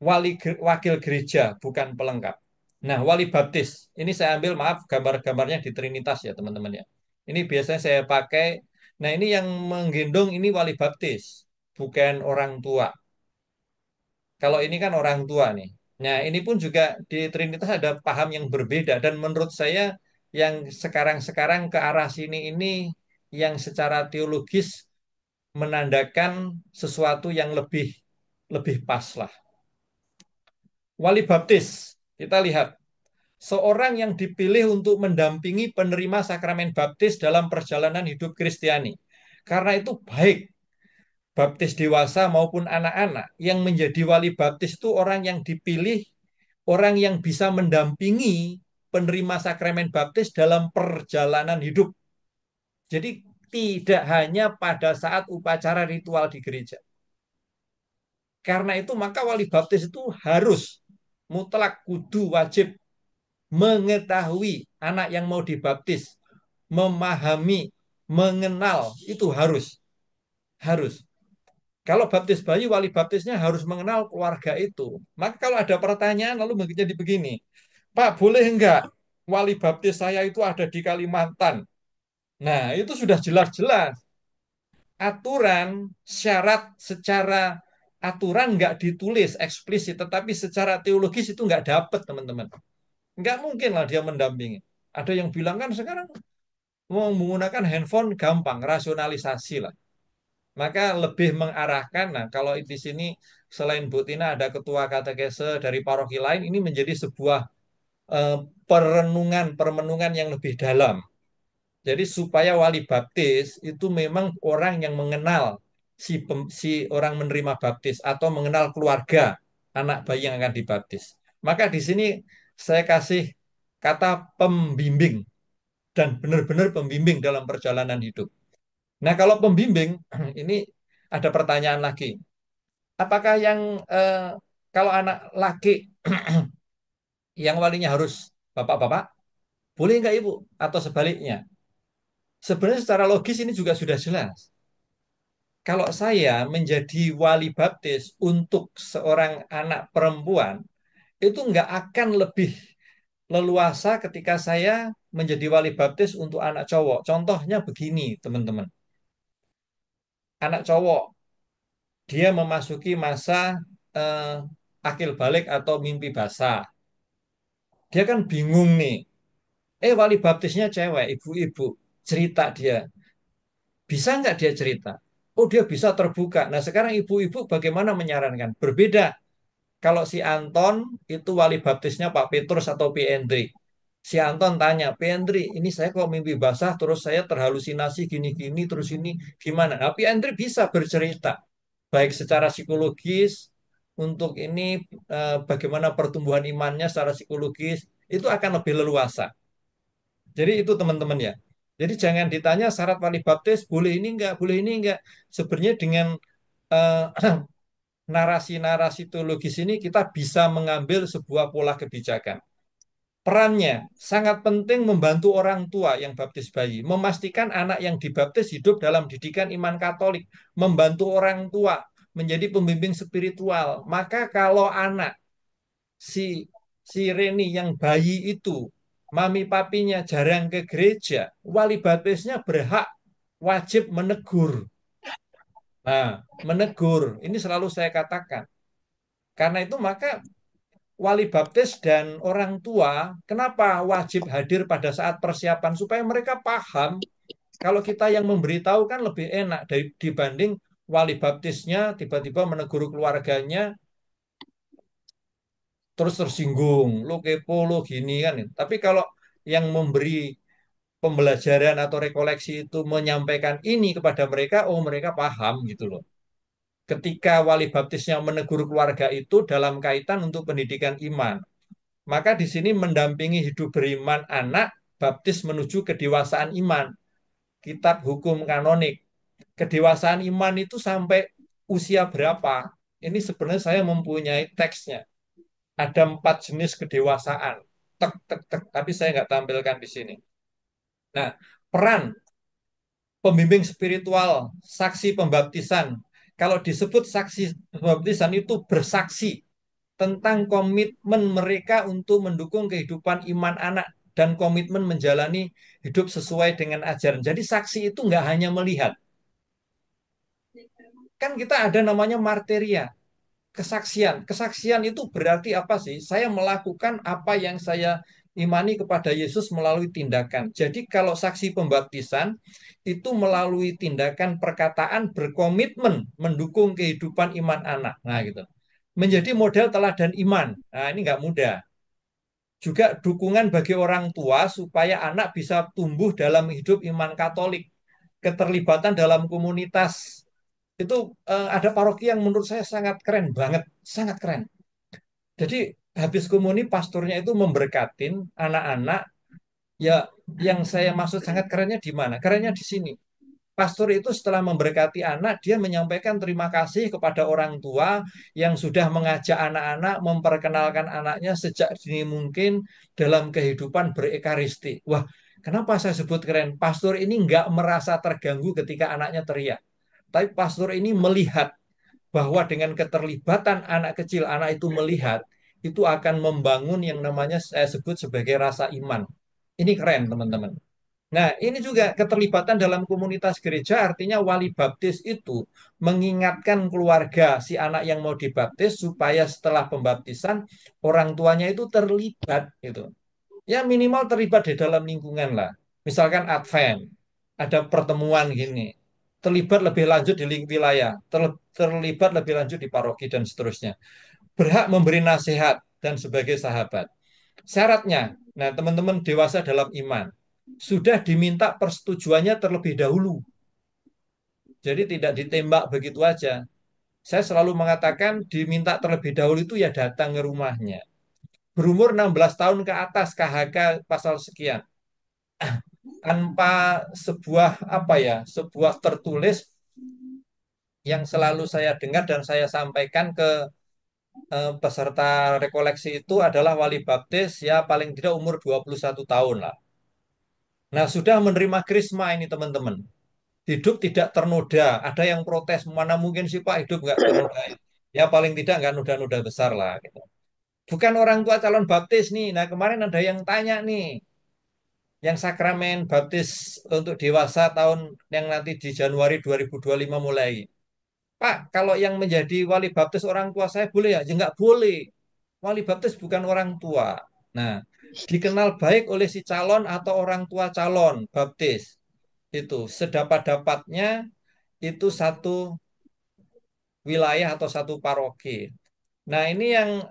wakil gereja, bukan pelengkap. Nah, wali baptis. Ini saya ambil, maaf, gambar-gambarnya di Trinitas ya, teman-teman ya. Ini biasanya saya pakai. Nah, ini yang menggendong ini wali baptis, bukan orang tua. Kalau ini kan orang tua nih. Nah, ini pun juga di Trinitas ada paham yang berbeda. Dan menurut saya yang sekarang-sekarang ke arah sini ini yang secara teologis menandakan sesuatu yang lebih lebih pas lah. Wali baptis, kita lihat. Seorang yang dipilih untuk mendampingi penerima sakramen baptis dalam perjalanan hidup Kristiani. Karena itu baik baptis dewasa maupun anak-anak yang menjadi wali baptis itu orang yang dipilih, orang yang bisa mendampingi penerima sakramen baptis dalam perjalanan hidup. Jadi tidak hanya pada saat upacara ritual di gereja. Karena itu maka wali baptis itu harus mutlak kudu wajib mengetahui anak yang mau dibaptis, memahami, mengenal itu harus. Kalau baptis bayi, wali baptisnya harus mengenal keluarga itu. Maka kalau ada pertanyaan lalu jadi begini, Pak, boleh enggak wali baptis saya itu ada di Kalimantan? Nah, itu sudah jelas-jelas. Aturan, syarat secara aturan nggak ditulis eksplisit, tetapi secara teologis itu nggak dapat, teman-teman. Nggak mungkin lah dia mendampingi. Ada yang bilang kan sekarang mau menggunakan handphone gampang, rasionalisasi lah. Maka lebih mengarahkan, nah kalau di sini selain Bu Tina ada ketua katekese dari paroki lain, ini menjadi sebuah eh, permenungan yang lebih dalam. Jadi supaya wali baptis itu memang orang yang mengenal si orang menerima baptis atau mengenal keluarga anak bayi yang akan dibaptis. Maka di sini saya kasih kata pembimbing dan benar-benar pembimbing dalam perjalanan hidup. Nah, kalau pembimbing ini ada pertanyaan lagi. Apakah yang kalau anak laki yang walinya harus bapak-bapak, boleh nggak ibu? Atau sebaliknya? Sebenarnya secara logis ini juga sudah jelas. Kalau saya menjadi wali baptis untuk seorang anak perempuan, itu nggak akan lebih leluasa ketika saya menjadi wali baptis untuk anak cowok. Contohnya begini, teman-teman. Anak cowok, dia memasuki masa eh, akil balik atau mimpi basah. Dia kan bingung nih. Wali baptisnya cewek, ibu-ibu. Cerita dia. Bisa nggak dia cerita? Oh, dia bisa terbuka. Nah, sekarang ibu-ibu bagaimana menyarankan? Berbeda. Kalau si Anton itu wali baptisnya Pak Petrus atau P. Hendrik. Si Anton tanya, P. Hendrik, ini saya kok mimpi basah, terus saya terhalusinasi gini-gini, terus ini gimana? Nah, P. Hendrik bisa bercerita, baik secara psikologis, untuk ini bagaimana pertumbuhan imannya secara psikologis, itu akan lebih leluasa. Jadi itu teman-teman ya. Jadi jangan ditanya syarat wali baptis, boleh ini enggak, boleh ini enggak. Sebenarnya dengan eh, narasi-narasi teologis ini kita bisa mengambil sebuah pola kebijakan. Perannya sangat penting membantu orang tua yang baptis bayi, memastikan anak yang dibaptis hidup dalam didikan iman Katolik, membantu orang tua menjadi pembimbing spiritual. Maka kalau anak si si Reni yang bayi itu mami papinya jarang ke gereja, wali baptisnya berhak wajib menegur. Nah, menegur ini selalu saya katakan. Karena itu maka wali baptis dan orang tua kenapa wajib hadir pada saat persiapan supaya mereka paham. Kalau kita yang memberitahu kan lebih enak dibanding wali baptisnya tiba-tiba menegur keluarganya terus tersinggung, lo kepo, lo gini kan. Tapi kalau yang memberi pembelajaran atau rekoleksi itu menyampaikan ini kepada mereka, oh mereka paham gitu loh. Ketika wali baptisnya menegur keluarga itu dalam kaitan untuk pendidikan iman, maka di sini mendampingi hidup beriman anak baptis menuju kedewasaan iman. Kitab hukum kanonik. Kedewasaan iman itu sampai usia berapa? Ini sebenarnya saya mempunyai teksnya. Ada 4 jenis kedewasaan. Tek, tek, tek. Tapi saya nggak tampilkan di sini. Nah, peran pembimbing spiritual, saksi pembaptisan. Kalau disebut saksi pembaptisan itu bersaksi tentang komitmen mereka untuk mendukung kehidupan iman anak dan komitmen menjalani hidup sesuai dengan ajaran. Jadi saksi itu nggak hanya melihat. Kan kita ada namanya marteria, kesaksian. Kesaksian itu berarti apa sih? Saya melakukan apa yang saya imani kepada Yesus melalui tindakan. Jadi kalau saksi pembaptisan itu melalui tindakan perkataan berkomitmen mendukung kehidupan iman anak. Nah gitu. Menjadi model teladan iman. Nah ini nggak mudah. Juga dukungan bagi orang tua supaya anak bisa tumbuh dalam hidup iman Katolik. Keterlibatan dalam komunitas. Itu ada paroki yang menurut saya sangat keren banget. Sangat keren. Jadi habis komuni pastornya itu memberkatin anak-anak ya yang saya maksud sangat kerennya di mana? Kerennya di sini. Pastor itu setelah memberkati anak, dia menyampaikan terima kasih kepada orang tua yang sudah mengajak anak-anak memperkenalkan anaknya sejak dini mungkin dalam kehidupan berekaristi. Wah, kenapa saya sebut keren? Pastor ini nggak merasa terganggu ketika anaknya teriak. Tapi pastor ini melihat bahwa dengan keterlibatan anak kecil, anak itu melihat, itu akan membangun yang namanya saya sebut sebagai rasa iman. Ini keren, teman-teman. Nah, ini juga keterlibatan dalam komunitas gereja artinya wali baptis itu mengingatkan keluarga si anak yang mau dibaptis supaya setelah pembaptisan orang tuanya itu terlibat gitu. Ya minimal terlibat di dalam lingkungan lah. Misalkan Advent, ada pertemuan gini, terlibat lebih lanjut di wilayah, terlibat lebih lanjut di paroki dan seterusnya. Berhak memberi nasihat dan sebagai sahabat. Syaratnya, nah teman-teman dewasa dalam iman, sudah diminta persetujuannya terlebih dahulu. Jadi tidak ditembak begitu aja. Saya selalu mengatakan diminta terlebih dahulu itu ya datang ke rumahnya. Berumur 16 tahun ke atas KHK pasal sekian. Tanpa sebuah apa ya, sebuah tertulis yang selalu saya dengar dan saya sampaikan ke peserta rekoleksi itu adalah wali baptis ya paling tidak umur 21 tahun lah. Nah, sudah menerima krisma ini teman-teman. Hidup tidak ternoda. Ada yang protes, mana mungkin sih Pak hidup nggak ternoda. Ya paling tidak nggak noda-noda besar lah. Gitu. Bukan orang tua calon baptis nih. Nah kemarin ada yang tanya nih, yang sakramen baptis untuk dewasa tahun yang nanti di Januari 2025 mulai. Pak, kalau yang menjadi wali baptis orang tua saya boleh ya? Ya nggak boleh. Wali baptis bukan orang tua. Nah, dikenal baik oleh si calon atau orang tua calon baptis. Itu sedapat-dapatnya itu satu wilayah atau satu paroki. Nah, ini yang